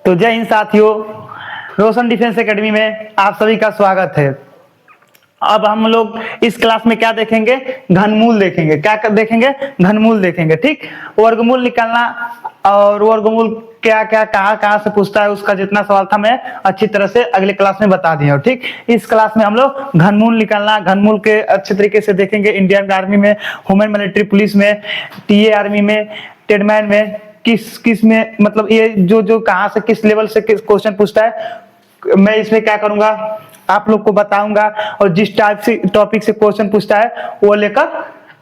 तो जय हिंद साथियों, रोशन डिफेंस एकेडमी में आप सभी का स्वागत है। अब हम लोग इस क्लास में क्या देखेंगे? घनमूल देखेंगे। क्या देखेंगे? घनमूल देखेंगे। ठीक, वर्गमूल निकालना और वर्गमूल क्या क्या कहाँ कहाँ से पूछता है, उसका जितना सवाल था मैं अच्छी तरह से अगले क्लास में बता दिया हूँ। ठीक, इस क्लास में हम लोग घनमूल निकालना, घनमूल के अच्छे तरीके से देखेंगे। इंडियन आर्मी में, ह्यूमन मिलिट्री पुलिस में, टीए आर्मी में, टेडमैन में, किस किस में, मतलब ये जो जो कहाँ से किस लेवल से किस क्वेश्चन पूछता है, मैं इसमें क्या करूंगा आप लोग को बताऊंगा। और जिस टाइप से टॉपिक से क्वेश्चन पूछता है वो लेकर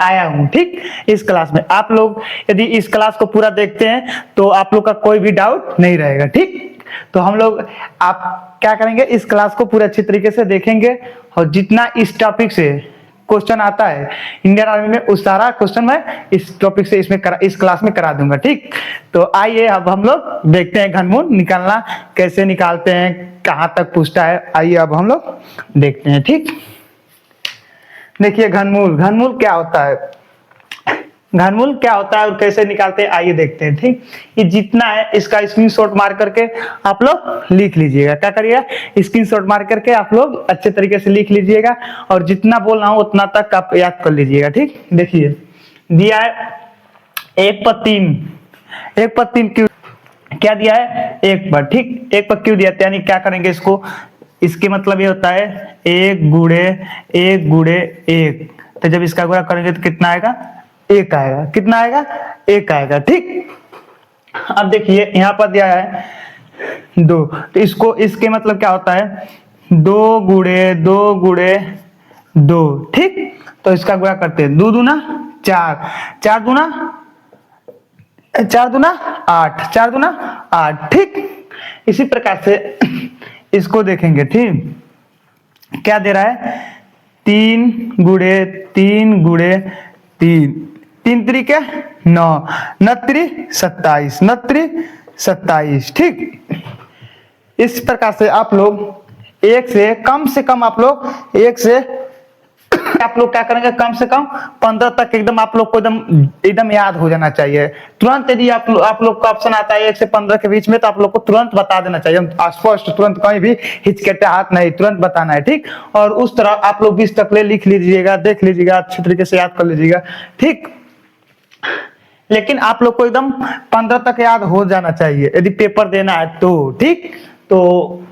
आया हूं। ठीक, इस क्लास में आप लोग यदि इस क्लास को पूरा देखते हैं तो आप लोग का कोई भी डाउट नहीं रहेगा। ठीक, तो हम लोग आप क्या करेंगे, इस क्लास को पूरे अच्छी तरीके से देखेंगे और जितना इस टॉपिक से क्वेश्चन आता है इंडियन आर्मी में उस सारा क्वेश्चन मैं इस टॉपिक से इस क्लास में करा दूंगा। ठीक, तो आइए अब हम लोग देखते हैं घनमूल निकालना कैसे निकालते हैं, कहां तक पूछता है। आइए अब हम लोग देखते हैं। ठीक, देखिए घनमूल, घनमूल क्या होता है, घनमूल क्या होता है और कैसे निकालते हैं आइए देखते हैं। ठीक, ये जितना है इसका स्क्रीनशॉट मार करके आप लोग लिख लीजिएगा। क्या करिएगा, स्क्रीनशॉट मार करके आप लोग अच्छे तरीके से लिख लीजिएगा और जितना बोल रहा हूं उतना तक आप याद कर लीजिएगा। ठीक, देखिए दिया है 1/3, 1/3 क्यों क्या दिया है? 1/। ठीक, 1/, क्यों दिया? यानी क्या करेंगे इसको, इसके मतलब ये होता है 1 गुणे 1 गुणे 1। तो जब इसका गुणा करेंगे तो कितना आएगा? 1 आएगा। कितना आएगा? 1 आएगा। ठीक, अब देखिए यहाँ पर दिया है 2, तो इसको इसके मतलब क्या होता है? 2 गुणे 2 गुणे 2। ठीक, तो इसका गुणा करते हैं, 2 दूना 4, 4 दूना 4 दूना 8, 4 दूना 8। ठीक, इसी प्रकार से इसको देखेंगे। ठीक, क्या दे रहा है? 3 गुणे 3 गुणे 3, 3 त्रिके 9, 9 त्रि 27, 9 त्रि 27। ठीक, इस प्रकार से आप लोग एक से कम आप लोग एक से आप लोग क्या करेंगे, कम से कम 15 तक एकदम आप लोग को एकदम याद हो जाना चाहिए तुरंत। यदि आप लोग का ऑप्शन आता है 1 से 15 के बीच में तो आप लोग को तुरंत बता देना चाहिए, स्पष्ट, तुरंत कहीं भी हिचकिचाहट नहीं, तुरंत बताना है। ठीक, और उस तरह आप लोग 20 तक ले लिख लीजिएगा, देख लीजिएगा, अच्छी तरीके से याद कर लीजिएगा। ठीक, लेकिन आप लोग को एकदम 15 तक याद हो जाना चाहिए यदि पेपर देना है तो। ठीक, तो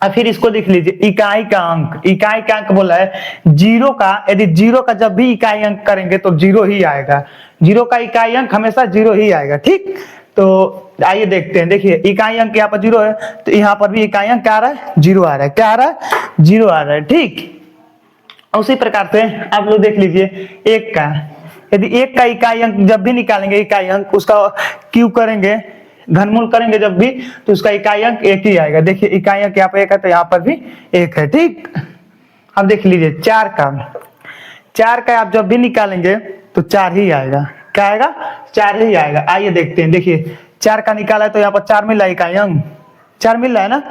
अब फिर इसको देख लीजिए, इकाई का अंक, इकाई का अंक बोला है जीरो का। यदि जीरो का जब भी इकाई अंक करेंगे तो जीरो ही आएगा, जीरो का इकाई अंक हमेशा जीरो ही आएगा। ठीक, तो आइए देखते हैं। देखिए इकाई अंक यहाँ पर जीरो है तो यहाँ पर भी इकाई अंक क्या आ रहा है? जीरो आ रहा है। क्या आ रहा है? जीरो आ रहा है। ठीक, उसी प्रकार से आप लोग देख लीजिए 1 का, यदि 1 का इकाई अंक जब भी निकालेंगे, इकाई अंक उसका क्यों करेंगे, घनमूल करेंगे जब भी, तो उसका इकाई अंक 1 ही आएगा। देखिए इकाई अंक यहाँ पर 1 है तो यहाँ पर भी 1 है। ठीक, अब देख लीजिए 4 का, 4 का आप जब भी निकालेंगे तो 4 ही आएगा। क्या आएगा? 4 ही आएगा। आइए देखते हैं। देखिए 4 का निकाला है तो यहाँ पर 4 मिल रहा है, इकाई अंक 4 मिल रहा है ना,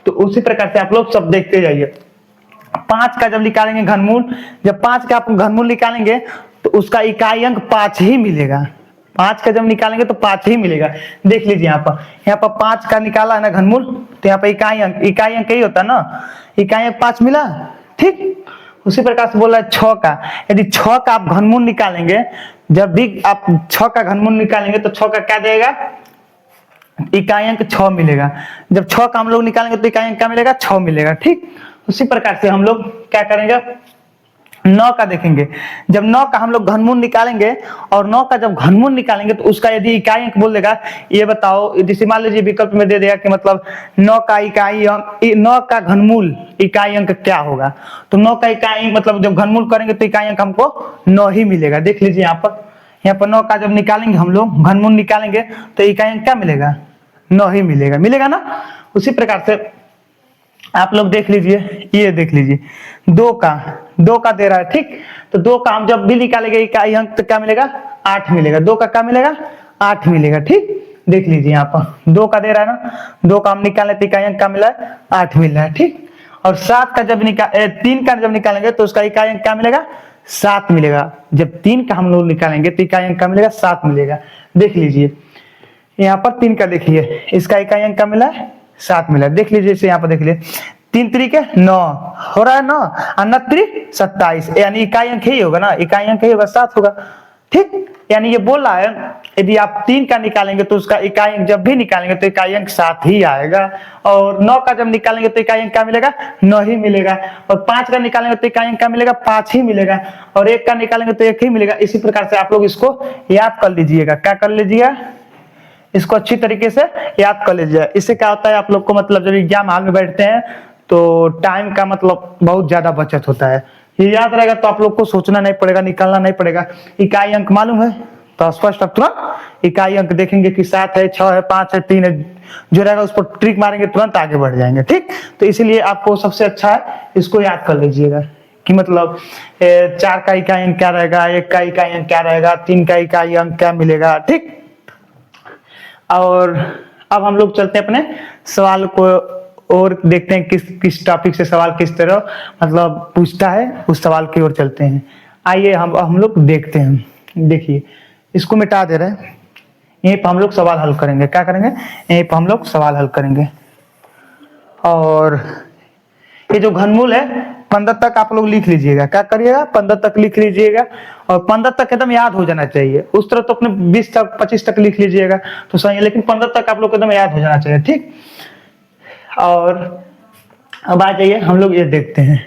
तो उसी प्रकार से आप लोग सब देखते जाइए। 5 का जब निकालेंगे घनमूल, जब 5 का आप घनमूल निकालेंगे तो उसका इकाई अंक 5 ही मिलेगा। 5 का जब निकालेंगे तो 5 ही मिलेगा। देख लीजिए यहाँ पर 5 का निकाला है ना घनमूल, तो यहाँ पर इकाई अंक यही होता है ना, इकाई अंक 5 मिला। ठीक, उसी प्रकार से बोला है 6 का, यदि 6 का आप घनमूल निकालेंगे, जब भी आप 6 का घनमूल निकालेंगे तो 6 का क्या देगा? इकाई अंक 6 मिलेगा। जब 6 का हम लोग निकालेंगे तो इकाई अंक क्या मिलेगा? 6 मिलेगा। ठीक, उसी प्रकार से हम लोग क्या करेंगे, 9 का देखेंगे। जब 9 का हम लोग घनमूल निकालेंगे और 9 का जब घनमूल निकालेंगे तो उसका यदि इकाई अंक बोल देगा, ये बताओ, जैसे मान लीजिए विकल्प में दे देगा कि मतलब 9 का इकाई अंक, 9 का घनमूल इकाई अंक क्या होगा, तो 9 का इकाई अंक मतलब जब घनमूल करेंगे तो इकाई अंक हमको 9 ही मिलेगा। देख लीजिए यहाँ पर 9 का जब निकालेंगे हम लोग घनमूल निकालेंगे तो इकाई अंक क्या मिलेगा? 9 ही मिलेगा। मिलेगा ना। उसी प्रकार से आप लोग देख लीजिए, ये देख लीजिए 2 का दे रहा है। ठीक, तो 2 का हम जब भी निकालेंगे इकाई अंक तो क्या मिलेगा? 8 मिलेगा। 2 का क्या मिलेगा? 8 मिलेगा। ठीक, देख लीजिए यहाँ पर 2 का दे रहा है ना, 2 का हम निकाले तो इकाई अंक क्या मिला है? 8 मिल रहा है। ठीक, और 7 का जब 3 का जब निकालेंगे तो उसका इकाई अंक क्या मिलेगा? 7 मिलेगा। जब 3 का हम लोग निकालेंगे तो इकाई अंक क्या मिलेगा? 7 मिलेगा। देख लीजिए यहाँ पर 3 का देखिए, इसका इकाई अंक का मिला है 7 मिला है। देख लीजिए इसे, यहाँ पर देख लीजिए 3 3 9 हो रहा है 9 और 9 3 27, यानी इकाई अंक ही होगा ना, इकाई अंक ही होगा 7 होगा। ठीक, यानी ये बोल रहा है यदि आप 3 का निकालेंगे तो उसका इकाई अंक जब भी निकालेंगे तो इकाई अंक 7 ही आएगा, और 9 का जब निकालेंगे तो इकाई अंक क्या मिलेगा, 9 ही मिलेगा, और 5 का निकालेंगे तो इकाई अंक क्या मिलेगा, 5 ही मिलेगा, और 1 का निकालेंगे तो 1 ही मिलेगा। इसी प्रकार से आप लोग इसको याद कर लीजिएगा। क्या कर लीजिएगा, इसको अच्छी तरीके से याद कर लीजिए। इससे क्या होता है आप लोग को, मतलब जब एग्जाम हॉल में बैठते हैं तो टाइम का मतलब बहुत ज्यादा बचत होता है। ये याद रहेगा तो आप लोग को सोचना नहीं पड़ेगा, निकालना नहीं पड़ेगा। इकाई अंक मालूम है तो स्पष्ट आप तुरंत इकाई अंक देखेंगे कि 7 है, 6 है, 5 है, 3 है, जो रहेगा उस पर ट्रिक मारेंगे, तुरंत आगे बढ़ जाएंगे। ठीक, तो इसीलिए आपको सबसे अच्छा है इसको याद कर लीजिएगा कि मतलब 4 का इकाई अंक क्या रहेगा, 1 का इकाई अंक क्या रहेगा, 3 का इकाई अंक क्या मिलेगा। ठीक, और अब हम लोग चलते हैं अपने सवाल को और देखते हैं किस किस टॉपिक से सवाल किस तरह मतलब पूछता है, उस सवाल की ओर चलते हैं। आइए हम लोग देखते हैं। देखिए इसको मिटा दे रहे हैं, यहीं पर हम लोग सवाल हल करेंगे। क्या करेंगे, यहीं पर हम लोग सवाल हल करेंगे। और ये जो घनमूल है 15 तक आप लोग लिख लीजिएगा। क्या करिएगा, 15 तक लिख लीजिएगा, और 15 तक एकदम याद हो जाना चाहिए। उस तरह तो अपने 20 तक 25 तक लिख लीजिएगा तो सही है, लेकिन 15 तक आप लोग एकदम याद हो जाना चाहिए। ठीक, और अब आ जाइए हम लोग ये देखते हैं।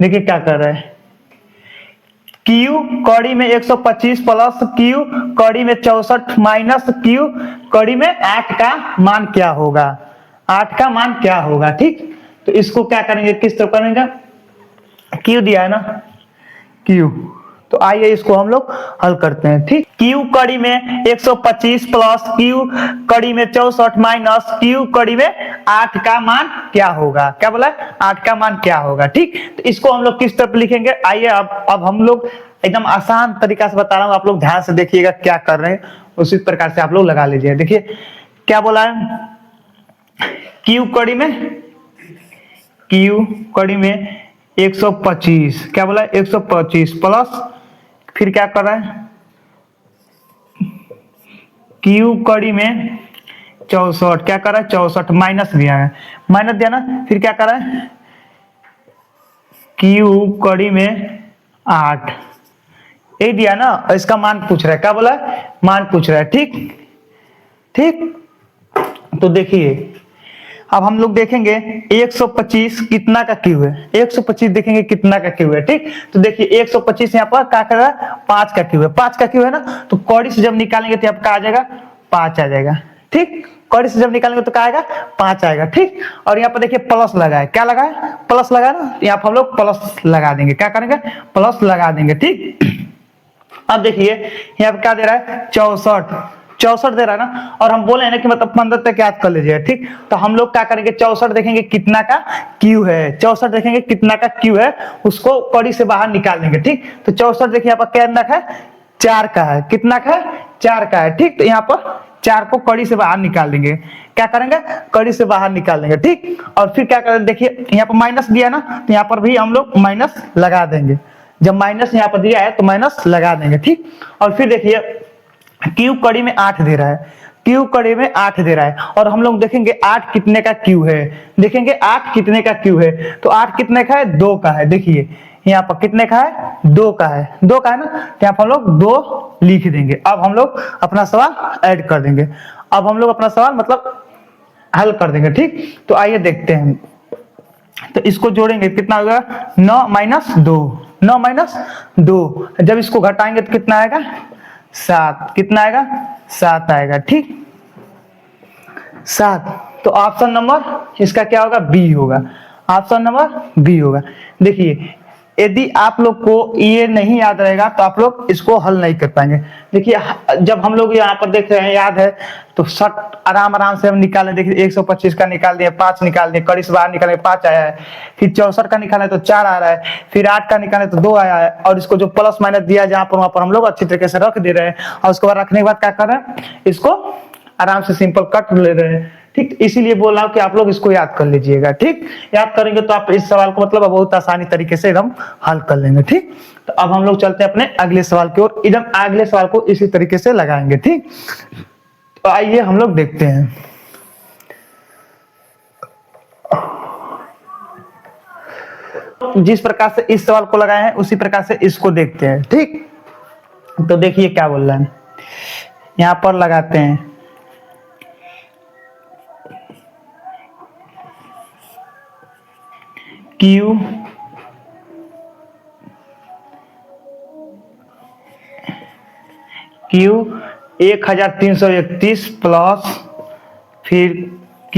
देखिए क्या कर रहा है, Q कड़ी में 125 प्लस Q कड़ी में 64 माइनस Q कड़ी में 8 का मान क्या होगा, 8 का मान क्या होगा। ठीक, तो इसको क्या करेंगे, किस तरह करेंगे, Q दिया है ना Q, तो आइए इसको हम लोग हल करते हैं। ठीक, Q कड़ी में 125 प्लस Q कड़ी में 64 माइनस Q कड़ी में 8 का मान क्या होगा। क्या बोला, 8 का मान क्या होगा। ठीक, तो इसको हम लोग किस तरफ लिखेंगे, आइए अब हम लोग एकदम आसान तरीका से बता रहा हूं, आप लोग ध्यान से देखिएगा क्या कर रहे हैं, उसी प्रकार से आप लोग लगा लीजिए। देखिए क्या बोला है, Q कड़ी में 125, क्या बोला 125 प्लस, फिर क्या कर रहा है, Q कड़ी में 64, क्या कर रहा है 64 माइनस दिया है, माइनस दिया ना, फिर क्या कर रहा है Q कड़ी में 8, ये दिया ना, इसका मान पूछ रहा है। क्या बोला है, मान पूछ रहा है। ठीक ठीक, तो देखिए अब हम लोग देखेंगे 125 कितना का Q है, 125 देखेंगे कितना का Q है। ठीक, तो देखिए 125 यहाँ पर क्या कर रहा है, 5 का Q है, 5 का Q है ना, तो कौड़ी से जब निकालेंगे तो आपका आ जाएगा 5 आ जाएगा। ठीक, कौड़ी से जब निकालेंगे तो क्या आएगा, 5 आएगा। ठीक, और यहाँ पर देखिए प्लस लगा है, क्या लगा है, प्लस लगा ना, यहाँ पर हम लोग प्लस लगा देंगे। क्या करेंगे, प्लस लगा देंगे। ठीक, अब देखिए यहाँ पे क्या दे रहा है, 64 दे रहा है ना, और हम बोले हैं ना कि मतलब 15 तक याद कर लीजिए। ठीक, तो हम लोग क्या करेंगे, 64 देखेंगे कितना का Q है, 64 देखेंगे कितना का Q है, उसको कड़ी से बाहर निकाल देंगे। ठीक, तो 64 देखिए यहाँ पर क्या अंदर है, 4 का है, कितना का है, 4 का है। ठीक, तो यहाँ पर 4 को कड़ी से बाहर निकाल देंगे। क्या करेंगे, कड़ी से बाहर निकाल देंगे। ठीक, और फिर क्या करेंगे, देखिए यहाँ पर माइनस दिया ना, तो यहाँ पर भी हम लोग माइनस लगा देंगे। जब माइनस यहाँ पर दिया है तो माइनस लगा देंगे। ठीक, और फिर देखिए Q कड़ी में 8 दे रहा है, Q कड़ी में 8 दे रहा है, और हम लोग देखेंगे 8 कितने का Q है, देखेंगे 8 कितने का Q है, तो 8 कितने का है, 2 का है। देखिए यहाँ पर कितने का है, 2 का है, 2 का है ना, तो यहाँ पर हम लोग 2 लिख देंगे। अब हम लोग अपना सवाल ऐड कर देंगे, अब हम लोग अपना सवाल मतलब हल कर देंगे। ठीक, तो आइए देखते हैं, तो इसको जोड़ेंगे कितना होगा, 9 माइनस 2, 9 माइनस 2, जब इसको घटाएंगे तो कितना आएगा, 7, कितना आएगा, 7 आएगा। ठीक, 7, तो ऑप्शन नंबर इसका क्या होगा, बी होगा, ऑप्शन नंबर बी होगा। देखिए यदि आप लोग को ये नहीं याद रहेगा तो आप लोग इसको हल नहीं कर पाएंगे। देखिए जब हम लोग यहाँ पर देख रहे हैं, याद है तो शट आराम आराम से हम निकालें। देखिए 125 का निकाल दिए, 5 निकाल दिए, कड़ी से बाहर निकाले 5 आया है, फिर 64 का निकाले तो 4 आ रहा है, फिर 8 का निकाले तो 2 आया है, और इसको जो प्लस माइनस दिया जहाँ पर वहां पर हम लोग अच्छी तरीके से रख दे रहे हैं, और उसके बाद रखने के बाद क्या कर रहे हैं, इसको आराम से सिंपल कट ले रहे हैं। ठीक, इसीलिए बोल रहा हूं कि आप लोग इसको याद कर लीजिएगा। ठीक, याद करेंगे तो आप इस सवाल को मतलब बहुत आसानी तरीके से एकदम हल कर लेंगे। ठीक, तो अब हम लोग चलते हैं अपने अगले सवाल की ओर, एकदम अगले सवाल को इसी तरीके से लगाएंगे। ठीक, तो आइए हम लोग देखते हैं। जिस प्रकार से इस सवाल को लगाए हैं उसी प्रकार से इसको देखते हैं, ठीक। तो देखिए क्या बोल रहा है, यहां पर लगाते हैं Q Q 1331 प्लस फिर Q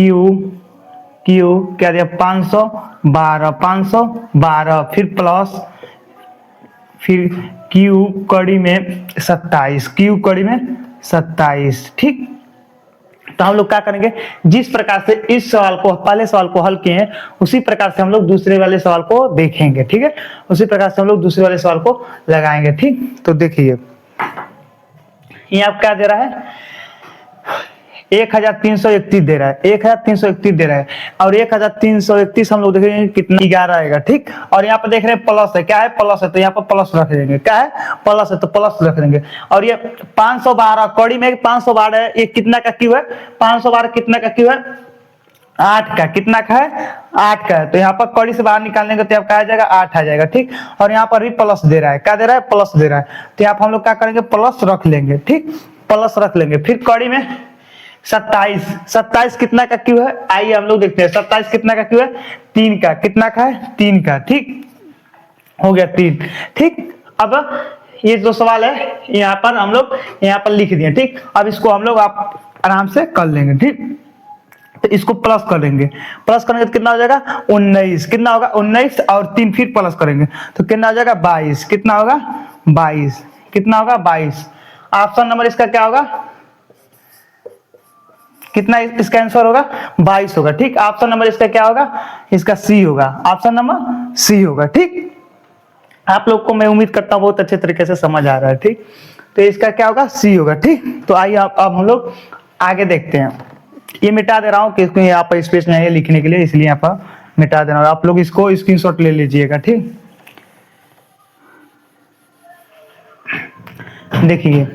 क्या दिया 512 फिर प्लस फिर Q कड़ी में 27 ठीक। तो हम लोग क्या करेंगे, जिस प्रकार से इस सवाल को पहले सवाल को हल किए हैं उसी प्रकार से हम लोग दूसरे वाले सवाल को देखेंगे, ठीक है। उसी प्रकार से हम लोग दूसरे वाले सवाल को लगाएंगे, ठीक। तो देखिए ये आप क्या दे रहा है, 1331 दे रहा है, 1331 दे रहा है और 1331 हम लोग देखेंगे कितना 11 आएगा, ठीक। और यहाँ पर देख रहे हैं प्लस है, क्या है प्लस है, तो यहाँ पर प्लस रख देंगे, क्या है प्लस है तो प्लस रख देंगे। और ये 512 कड़ी में 512 है, ये कितना का क्यू है, 512 कितना का क्यू है 8 का, कितना का है 8 का है। तो यहाँ पर कड़ी से बाहर निकालने का तो यहाँ क्या आ जाएगा 8 आ जाएगा, ठीक। और यहाँ पर भी प्लस दे रहा है, क्या दे रहा है प्लस दे रहा है, तो यहाँ पर हम लोग क्या करेंगे प्लस रख लेंगे, ठीक, प्लस रख लेंगे। फिर कड़ी में 27 कितना का क्यू है, आइए हम लोग देखते हैं 27 कितना का क्यू है 3 का, कितना का है 3 का, ठीक हो गया 3, ठीक। अब ये जो सवाल है यहाँ पर हम लोग यहाँ पर लिख दिए, ठीक। अब इसको हम लोग आप आराम से कर लेंगे, ठीक। तो इसको प्लस कर लेंगे, प्लस करेंगे तो कितना हो जाएगा 19, कितना होगा 19 और 3 फिर प्लस करेंगे तो कितना हो जाएगा 22, कितना होगा 22, कितना होगा 22। ऑप्शन नंबर इसका क्या होगा, कितना इसका आंसर होगा 22 होगा, ठीक। ऑप्शन नंबर इसका क्या होगा, इसका सी होगा, ऑप्शन नंबर सी होगा, ठीक। आप लोग को मैं उम्मीद करता हूँ बहुत अच्छे तरीके से समझ आ रहा है, ठीक। तो इसका क्या होगा सी होगा, ठीक। तो आइए अब हम लोग आगे देखते हैं। ये मिटा दे रहा हूँ क्योंकि यहाँ पर स्पेस नहीं है लिखने के लिए, इसलिए यहाँ पर मिटा दे रहा हूँ। आप लोग इसको स्क्रीनशॉट ले लीजिएगा, ठीक। देखिए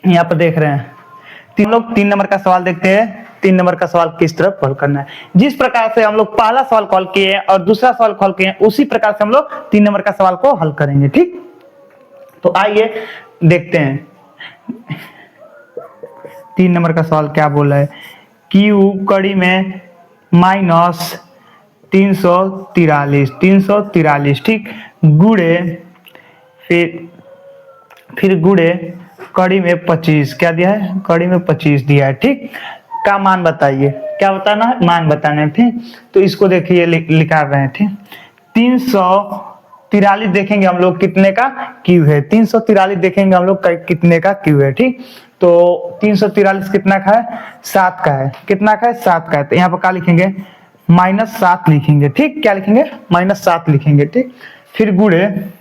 यहाँ पर देख रहे हैं तीन लोग 3 नंबर का सवाल देखते हैं। 3 नंबर का सवाल किस तरफ हल करना है, जिस प्रकार से हम लोग पहला सवाल हल किए हैं और दूसरा सवाल हल किए हैं उसी प्रकार से हम लोग 3 नंबर का सवाल को हल करेंगे, ठीक। तो आइए देखते हैं 3 नंबर का सवाल क्या बोला है, क्यू कड़ी में माइनस 343, ठीक, गुड़े फिर गुड़े कड़ी में 25, क्या दिया है कड़ी में 25 दिया है, ठीक। का मान बताइए, क्या बताना है मान बताना है, ठीक। तो इसको देखिए लिखा रहे हैं, ठीक। 343 देखेंगे हम लोग कितने का क्यू है, 343 देखेंगे हम लोग कितने का क्यू है, ठीक। तो 343 कितना का है 7 का है, कितना का है 7 का है। तो यहाँ पर क्या लिखेंगे -7 लिखेंगे, ठीक। क्या लिखेंगे -7 लिखेंगे, ठीक। फिर गुड़े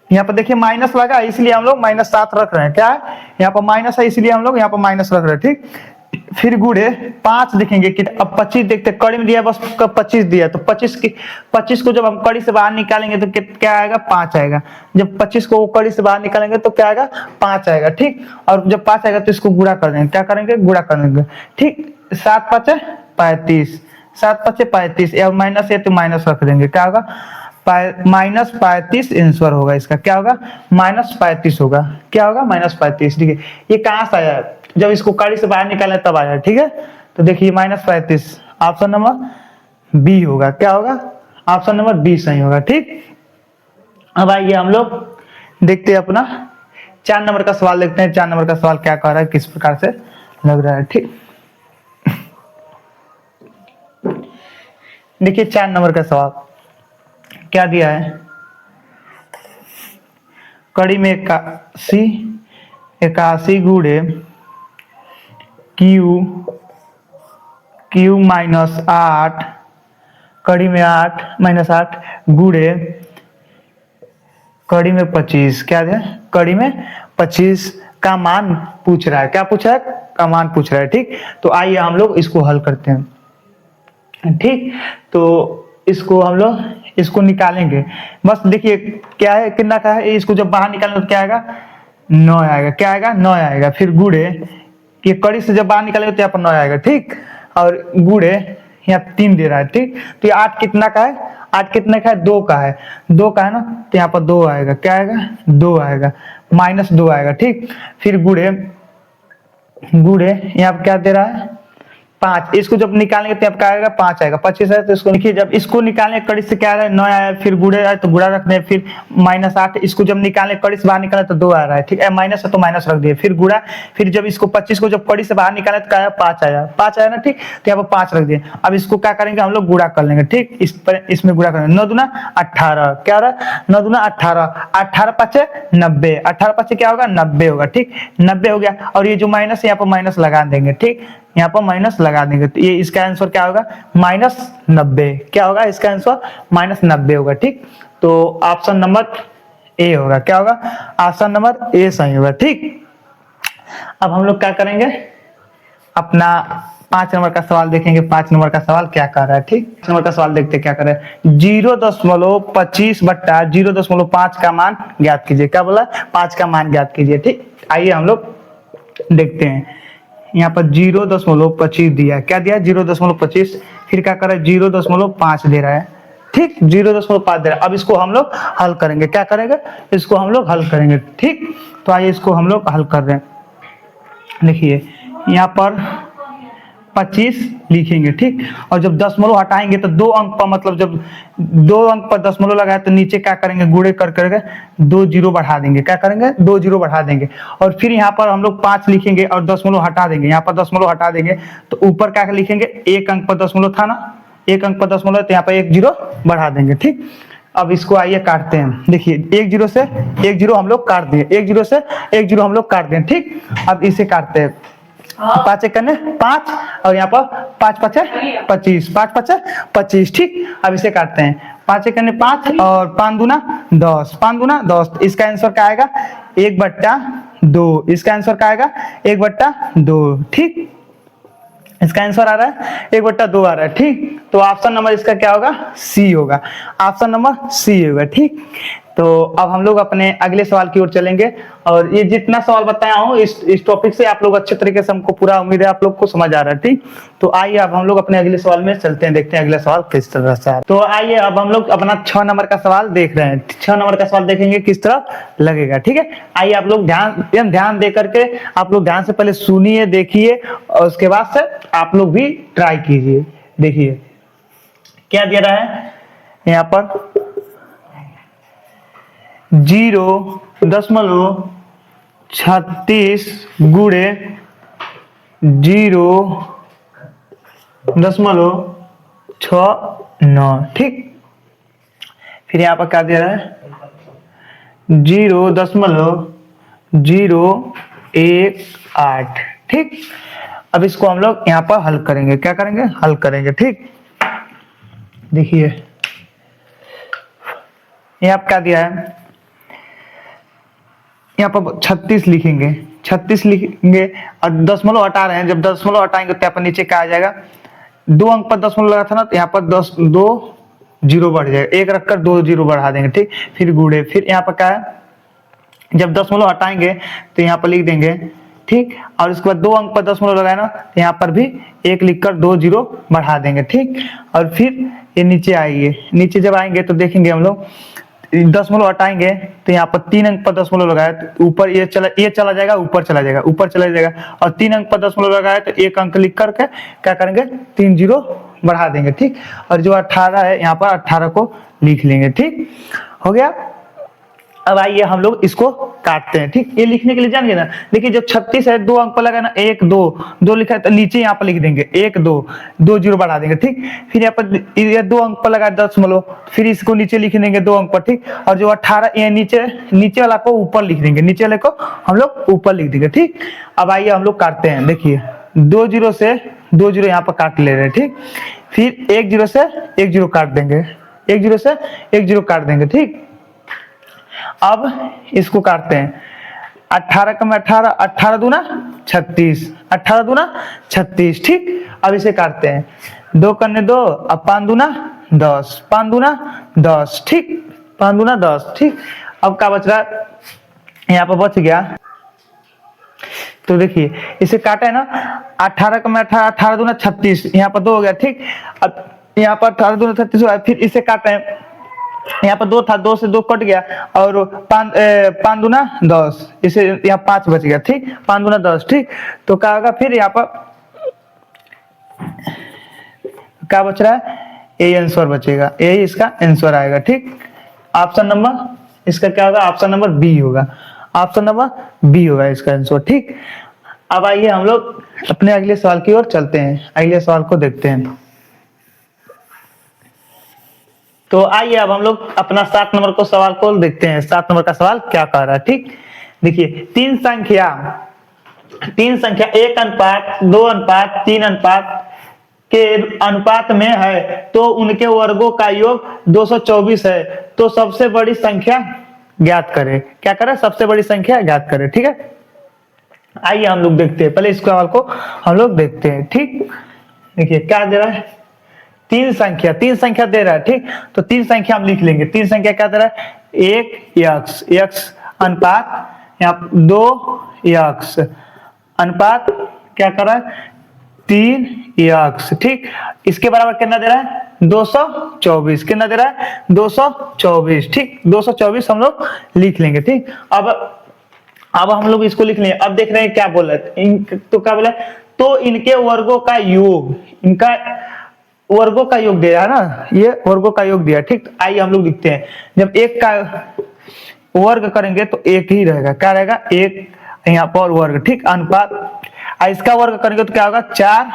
यहाँ पर देखिए माइनस लगा इसलिए हम लोग -7 रख रहे हैं, क्या है यहाँ पर माइनस है इसलिए हम लोग यहाँ पर माइनस रख रहे हैं, ठीक। फिर गुड़े 5 लिखेंगे कि अब 25 देखते कड़ी में दिया बस 25 दिया, तो 25 को जब हम कड़ी से बाहर निकालेंगे तो क्या आएगा 5 आएगा। जब 25 को कड़ी से बाहर निकालेंगे तो क्या आएगा 5 आएगा, ठीक। और जब 5 आएगा तो इसको गुणा कर देंगे, क्या करेंगे गुणा कर देंगे, ठीक। 7 5 35, 7 5 35 या माइनस है तो माइनस रख देंगे, क्या होगा -35 आंसर होगा इसका, क्या होगा -35 होगा, क्या होगा -35, ठीक है। ये कहां से आया, जब इसको कड़ी से बाहर निकाले तब आया, ठीक है। तो देखिए -35 ऑप्शन नंबर बी होगा, क्या होगा ऑप्शन नंबर बी सही होगा, ठीक। अब आइए हम लोग देखते हैं अपना 4 नंबर का सवाल देखते हैं। 4 नंबर का सवाल क्या कह रहा है, किस प्रकार से लग रहा है, ठीक। देखिए 4 नंबर का सवाल क्या दिया है, कड़ी में 81 गुड़े क्यू -8 कड़ी में 8 -8 गुड़े कड़ी में 25, क्या दिया कड़ी में 25 का मान पूछ रहा है, क्या पूछा है का मान पूछ रहा है, ठीक। तो आइए हम लोग इसको हल करते हैं, ठीक। तो इसको हम लोग इसको निकालेंगे, बस देखिए क्या है कितना का है, इसको जब बाहर निकालेंगे तो क्या आएगा 9 आएगा, क्या आएगा 9 आएगा। फिर गुड़े ये कड़ी से जब बाहर निकालेंगे तो यहाँ पर 9 आएगा, ठीक। और गुड़े यहाँ 3 दे रहा है, ठीक। तो ये 8 कितना का है, 8 कितने का है, 2 का है, 2 का है ना, तो यहाँ पर 2 आएगा, क्या आएगा, 2 आएगा, -2 आएगा, ठीक। फिर गुड़े यहाँ पर क्या दे रहा है, 5, इसको जब निकालेंगे तो आपका आएगा 5 आएगा, 25 है तो इसको देखिए, जब इसको निकालने कड़ी से क्या आ रहा है, 9 आया, फिर गुड़े आया तो गुड़ा रख दें, फिर -8, इसको जब निकालने कड़ी से बाहर निकाले तो 2 आ रहा है, ठीक है, माइनस है तो माइनस रख दिए, फिर गुड़ा, फिर जब इसको 25 को जब कड़ी से बाहर निकाले तो क्या आया, 5 आया, 5 आया ना, ठीक। तो यहाँ पर 5 रख दिए। अब इसको क्या करेंगे हम लोग, गुड़ा कर लेंगे, ठीक। इस पर इसमें गुड़ा करेंगे, 9 दूना 18, क्या हो रहा है, 9 दूना 18, 18 5 90, 18 5 क्या होगा, 90 होगा, ठीक, 90 हो गया। और ये जो माइनस है यहाँ पर माइनस लगा देंगे, ठीक, यहाँ पर माइनस लगा देंगे, तो ये इसका आंसर क्या होगा, -90, क्या होगा इसका आंसर, -90 होगा, ठीक। तो ऑप्शन नंबर ए होगा, क्या होगा, ऑप्शन नंबर ए सही होगा, ठीक। अब हम लोग क्या करेंगे, अपना 5 नंबर का सवाल देखेंगे, 5 नंबर का सवाल क्या कर रहा है, ठीक। 5 नंबर का सवाल देखते क्या कर रहा है, 0.25 बट्टा 0.5 का मान ज्ञात कीजिए, क्या बोला, 5 का मान ज्ञात कीजिए, ठीक। आइए हम लोग देखते हैं, यहाँ पर 0.25 दिया, क्या दिया, 0.25, फिर क्या कर रहा है, 0.5 दे रहा है, ठीक, 0.5 दे रहा है। अब इसको हम लोग हल करेंगे, क्या करेंगे, इसको हम लोग हल करेंगे, ठीक। तो आइए इसको हम लोग हल कर रहे हैं, देखिए यहाँ पर 25 लिखेंगे, ठीक। और जब दशमलव हटाएंगे तो 2 अंक पर, मतलब जब 2 अंक पर दशमलव लगाए तो नीचे क्या करेंगे, गुणे कर करके 2 जीरो बढ़ा देंगे, क्या करेंगे, 2 जीरो बढ़ा देंगे। और फिर यहाँ पर हम लोग 5 लिखेंगे और दशमलव हटा देंगे, यहाँ पर दशमलव हटा देंगे तो ऊपर क्या लिखेंगे, 1 अंक पर दशमलव था ना, 1 अंक पर दशमलव, तो यहाँ पर 1 जीरो बढ़ा देंगे, ठीक। अब इसको आइए काटते हैं, देखिए 1 जीरो से 1 जीरो हम लोग काट दिए, 1 जीरो से 1 जीरो हम लोग काट दिए, ठीक। अब इसे काटते हैं, 5 एक करने 5, और यहाँ पर 5 5 25, 5 5 25, ठीक। अब इसे काटते हैं, 5 एक करने 5 और 5 दूना 10, 5 दूना 10, इसका आंसर क्या आएगा, 1/2, इसका आंसर क्या आएगा, 1/2, ठीक। इसका आंसर आ रहा है 1/2 आ रहा है, ठीक। तो ऑप्शन नंबर इसका क्या होगा, सी होगा, ऑप्शन नंबर सी होगा, ठीक। तो अब हम लोग अपने अगले सवाल की ओर चलेंगे, और ये जितना सवाल बताया हूँ इस टॉपिक से आप लोग अच्छे तरीके से, हमको पूरा उम्मीद है आप लोग को समझ आ रहा है, ठीक। तो आइए अब हम लोग अपने अगले सवाल में चलते हैं, देखते हैं अगला सवाल किस तरह से है। तो आइए अब हम लोग अपना 6 नंबर का सवाल देख रहे हैं, 6 नंबर का सवाल देखेंगे किस तरह लगेगा, ठीक है। आइए आप लोग ध्यान दे करके, आप लोग ध्यान से पहले सुनिए, देखिए, और उसके बाद से आप लोग भी ट्राई कीजिए। देखिए क्या दे रहा है यहाँ पर, 0.36 गुणे 0.69, ठीक। फिर यहाँ पर क्या दे रहा है, 0.018, ठीक। अब इसको हम लोग यहाँ पर हल करेंगे, क्या करेंगे, हल करेंगे, ठीक। देखिए यहाँ पर क्या दिया है, यहाँ पर 36 लिखेंगे, 36 लिखेंगे और दशमलव हटा रहे हैं, जब दशमलव हटाएंगे तो यहाँ पर नीचे क्या आ जाएगा, 2 अंक पर दशमलव लगा था ना, तो यहाँ पर 2 जीरो बढ़ जाएगा, 1 रखकर 2 जीरो बढ़ा देंगे, ठीक। फिर गुणे, फिर यहाँ पर क्या है, जब दशमलव हटाएंगे तो यहाँ पर लिख देंगे, ठीक। और उसके बाद 2 अंक पर दशमलव लगाए ना, तो यहाँ पर भी 1 लिखकर 2 जीरो बढ़ा देंगे, ठीक। और फिर ये नीचे आएंगे, नीचे जब आएंगे तो देखेंगे हम लोग दशमलव हटाएंगे तो यहाँ पर 3 अंक पर दशमलव लगाया तो ऊपर ये चला जाएगा, ऊपर चला जाएगा, ऊपर चला जाएगा। और 3 अंक पर दशमलव लगाया तो 1 अंक लिख करके क्या करेंगे, 3 जीरो बढ़ा देंगे, ठीक। और जो 18 है यहाँ पर 18 को लिख लेंगे, ठीक हो गया। अब आइए हम लोग इसको काटते हैं, ठीक। ये लिखने के लिए जान गए ना, देखिए जब 36 है 2 अंक पर लगा ना, 1 2 लिखा है तो नीचे यहाँ पर लिख देंगे 1 2 जीरो बढ़ा देंगे, ठीक। फिर यहाँ पर ये 2 अंक पर लगा दशमलव, फिर इसको नीचे लिख देंगे 2 अंक पर, ठीक। और जो 18 ये नीचे वाला को ऊपर लिख देंगे, नीचे वाले को हम लोग ऊपर लिख देंगे, ठीक। अब आइए हम लोग काटते हैं, देखिए 2 जीरो से 2 जीरो यहाँ पर काट ले रहे हैं, ठीक। फिर 1 जीरो से 1 जीरो काट देंगे, 1 जीरो से 1 जीरो काट देंगे, ठीक। अब इसको काटते हैं, 18 का में 18, 18 दूना 36, 18 दूना 36, ठीक। अब इसे काटते हैं, 2 करने 2, अब 5 दूना 10, 5 दूना 10, ठीक, 5 दूना 10, ठीक। अब क्या बच रहा है, यहाँ पर बच गया तो देखिए इसे काटा है ना, 18 का में 18, 18 दूना 36, यहाँ पर 2 हो गया ठीक। अब यहाँ पर 18 दूना 36 हुआ, फिर इसे काटे हैं, यहाँ पर 2 था, 2 से 2 कट गया, और 5 दूना 10, इसे यहाँ 5 बच गया ठीक, 5 दूना 10 ठीक। तो क्या होगा फिर यहाँ पर क्या बच रहा है, यही आंसर बचेगा, यही इसका आंसर आएगा ठीक। ऑप्शन नंबर इसका क्या होगा, ऑप्शन नंबर बी होगा, ऑप्शन नंबर बी होगा इसका आंसर ठीक। अब आइए हम लोग अपने अगले सवाल की ओर चलते हैं, अगले सवाल को देखते हैं। तो आइए अब हम लोग अपना 7 नंबर को सवाल को देखते हैं, 7 नंबर का सवाल क्या कह रहा है ठीक। देखिए तीन संख्या 1 अनुपात 2 अनुपात 3 अनुपात के अनुपात में है, तो उनके वर्गों का योग 224 है, तो सबसे बड़ी संख्या ज्ञात करें। क्या करें, सबसे बड़ी संख्या ज्ञात करें ठीक है। आइए हम लोग देखते हैं, पहले इस सवाल को हम लोग देखते हैं ठीक। देखिए क्या दे रहा है, तीन संख्या दे रहा है ठीक। तो तीन संख्या हम लिख लेंगे, तीन संख्या क्या दे रहा है, 1 x अनुपात यहाँ 2 x अनुपात क्या कर रहा है 3 x ठीक। इसके बराबर कितना दे रहा है 224, कितना दे रहा है 224 ठीक, 224 हम लोग लिख लेंगे ठीक। अब हम लोग इसको लिख लेंगे। अब देख रहे हैं क्या बोला है, तो क्या बोला है, तो इनके वर्गों का योग, इनका वर्गों का योग दिया है ना, ये वर्गों का योग दिया ठीक। आइए हम लोग लिखते हैं, जब एक का वर्ग करेंगे तो एक ही रहेगा, क्या रहेगा एक, यहाँ पर वर्ग ठीक, अनुपात। इसका वर्ग करेंगे तो क्या होगा 4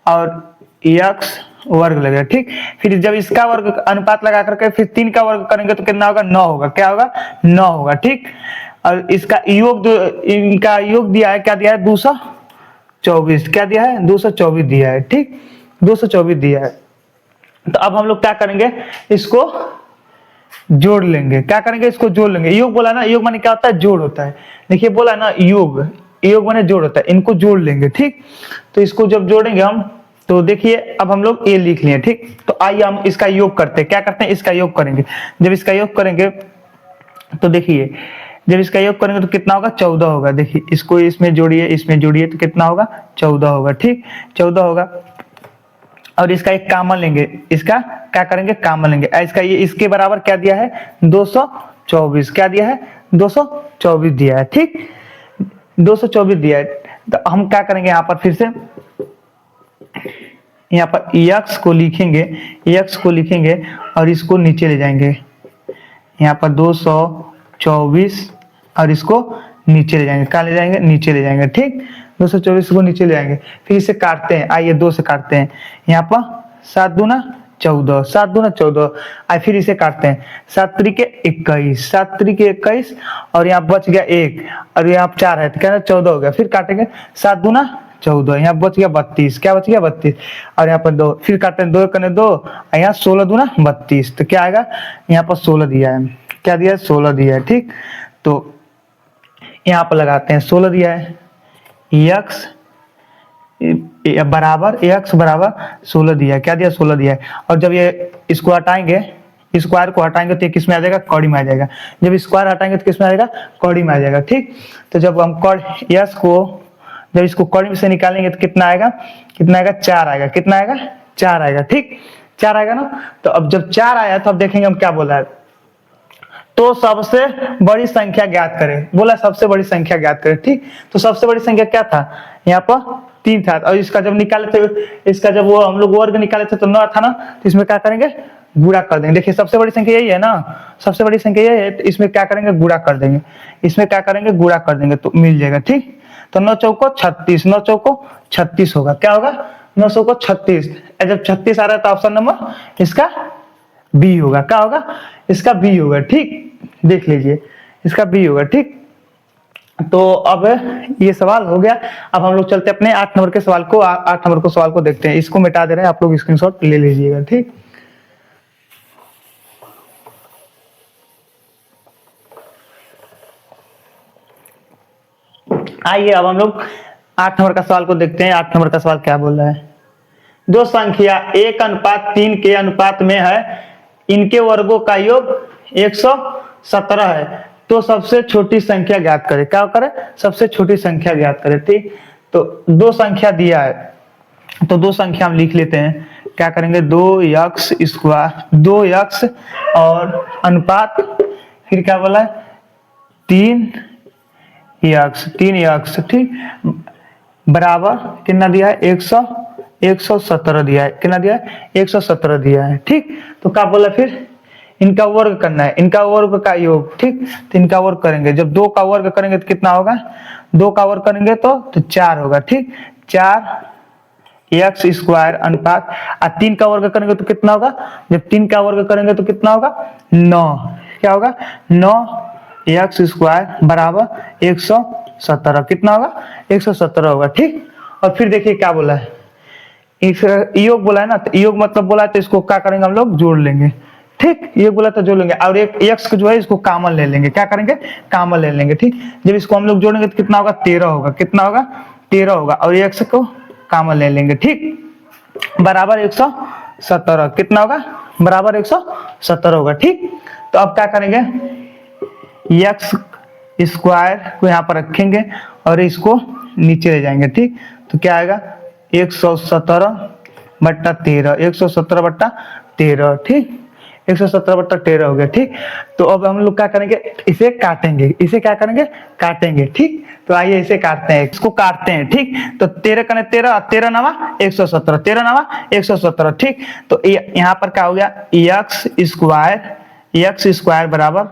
और x वर्ग लगेगा ठीक। फिर जब इसका वर्ग अनुपात लगा करके फिर 3 का वर्ग करेंगे तो कितना होगा 9 होगा, क्या होगा 9 होगा ठीक। और इसका योग इनका योग दिया है, क्या दिया है 224, क्या दिया है 224 दिया है ठीक, 224 दिया है। तो अब हम लोग क्या करेंगे, इसको जोड़ लेंगे, क्या करेंगे इसको जोड़ लेंगे। योग बोला ना, योग माने क्या होता है जोड़ होता है। देखिए बोला ना योग, योग माने जोड़ होता है, इनको जोड़ लेंगे ठीक। तो इसको जब जोड़ेंगे हम, तो देखिए अब हम लोग ये लिख लिए ठीक। तो आइए हम इसका योग करते हैं, क्या करते हैं इसका योग करेंगे। जब इसका योग करेंगे तो देखिए, जब इसका योग करेंगे तो कितना होगा 14 होगा। देखिए इसको इसमें जोड़िए, इसमें जोड़िए तो कितना होगा 14 होगा ठीक, 14 होगा। और इसका एक कॉमन लेंगे, इसका क्या करेंगे कॉमन लेंगे। इसका ये इसके बराबर क्या दिया है 224, क्या दिया है 224 दिया है ठीक, 224 दिया है। तो हम क्या करेंगे यहाँ पर फिर से, यहाँ पर x को लिखेंगे, x को लिखेंगे और इसको नीचे ले जाएंगे, यहाँ पर 224 और इसको नीचे ले जाएंगे, कहाँ ले जाएंगे नीचे ले जाएंगे ठीक, 224 को नीचे ले जाएंगे। फिर इसे काटते हैं, आइए 2 से काटते हैं, यहाँ पर 7 दूना 14, 7 दूना 14। आई फिर इसे काटते हैं, 7 त्रिके 21, 7 त्रिके 21 और यहाँ बच गया 1 और यहाँ 4 है तो क्या 14 हो गया। फिर काटेंगे 7 दूना 14, यहाँ बच गया 32, क्या बच गया 32 और यहाँ पर 2, फिर काटते हैं 2 कने 2 और यहाँ 16 दूना 32, तो क्या आएगा यहाँ पर 16 दिया है, क्या दिया है 16 दिया है ठीक। तो यहाँ पर लगाते हैं 16 दिया है, x बराबर 16 दिया है, क्या दिया 16 दिया है। और जब ये इसको हटाएंगे, स्क्वायर को हटाएंगे तो ये किस में आ जाएगा कौड़ी में आ जाएगा। जब स्क्वायर हटाएंगे तो किस में आ जाएगा कौड़ी में आ जाएगा ठीक। तो जब हम यस को जब इसको कौड़ी में से निकालेंगे तो कितना आएगा 4 आएगा, कितना आएगा 4 आएगा ठीक, 4 आएगा ना। तो अब जब 4 आया तो अब देखेंगे हम क्या बोला है, तो सबसे बड़ी संख्या ज्ञात करें, बोला सबसे बड़ी संख्या ज्ञात करें ठीक। तो सबसे बड़ी संख्या क्या था यहाँ पर 3 था, और इसका जब निकाले थे, इसका जब वो हम लोग वर्ग निकाले थे तो 9 था ना, तो इसमें क्या करेंगे गुणा कर देंगे। देखिए सबसे बड़ी संख्या यही है ना, सबसे बड़ी संख्या यही है, तो इसमें क्या करेंगे गुणा कर देंगे, इसमें क्या करेंगे गुणा कर देंगे तो मिल जाएगा ठीक। तो 9 चौको 36, 9 चौको 36 होगा, क्या होगा 9 चौको 36। जब 36 आ रहा है तो ऑप्शन नंबर इसका बी होगा, क्या होगा इसका बी होगा ठीक, देख लीजिए इसका बी होगा ठीक। तो अब ये सवाल हो गया। अब हम लोग चलते अपने 8 नंबर के सवाल को, 8 नंबर को सवाल को देखते हैं। इसको मिटा दे रहे हैं, आप लोग स्क्रीनशॉट ले लीजिएगा ठीक। आइए अब हम लोग 8 नंबर का सवाल को देखते हैं। 8 नंबर का सवाल क्या बोल रहा है, दो संख्या 1:3 के अनुपात में है, इनके वर्गों का योग 117 है, तो सबसे छोटी संख्या ज्ञात करें। क्या करें? सबसे छोटी संख्या ज्ञात करें। ठीक, तो दो संख्या दिया है, तो दो संख्या हम लिख लेते हैं। क्या करेंगे? 2x स्क्वायर, 2x और अनुपात, फिर क्या बोला है? 3x, 3x। ठीक, बराबर कितना दिया है? 117 दिया है। कितना दिया है? 117 दिया है। ठीक, तो क्या बोला फिर? इनका वर्ग करना है, इनका वर्ग का योग। ठीक, तो इनका वर्ग करेंगे। जब 2 का वर्ग करेंगे तो कितना होगा? 2 का वर्ग करेंगे तो 4 होगा। ठीक, 4x स्क्वायर अनुपात 3 का वर्ग करेंगे तो कितना होगा? जब 3 का वर्ग करेंगे तो कितना होगा? 9। क्या होगा? 9x स्क्वायर बराबर 117। कितना होगा? 117 होगा। ठीक, और फिर देखिए क्या बोला है, इस योग बोला है ना, तो योग मतलब बोला है, तो इसको क्या करेंगे हम लोग? जोड़ लेंगे। ठीक, ये बोला तो जोड़ लेंगे, और एक x को जो है इसको कॉमन ले लेंगे। क्या करेंगे? कॉमन ले लेंगे। ठीक, जब इसको हम लोग जोड़ेंगे तो कितना होगा? 13 होगा। कितना होगा? 13 होगा, और x को कॉमन ले लेंगे। ठीक, बराबर 117। कितना होगा? बराबर 117 होगा। ठीक, तो अब क्या करेंगे? x स्क्वायर को यहाँ पर रखेंगे और इसको नीचे ले जाएंगे। ठीक, तो क्या आएगा? 117/13, 117/13। ठीक, 117/13 हो गया। ठीक, तो अब हम लोग क्या करेंगे? इसे काटेंगे। इसे क्या करेंगे? काटेंगे। ठीक, तो आइए इसे काटते हैं, इसको काटते हैं। ठीक, तो 13 कने 13, 13 नवा 117, 13 नवा 117। ठीक, तो यहाँ पर क्या हो गया? x स्क्वायर बराबर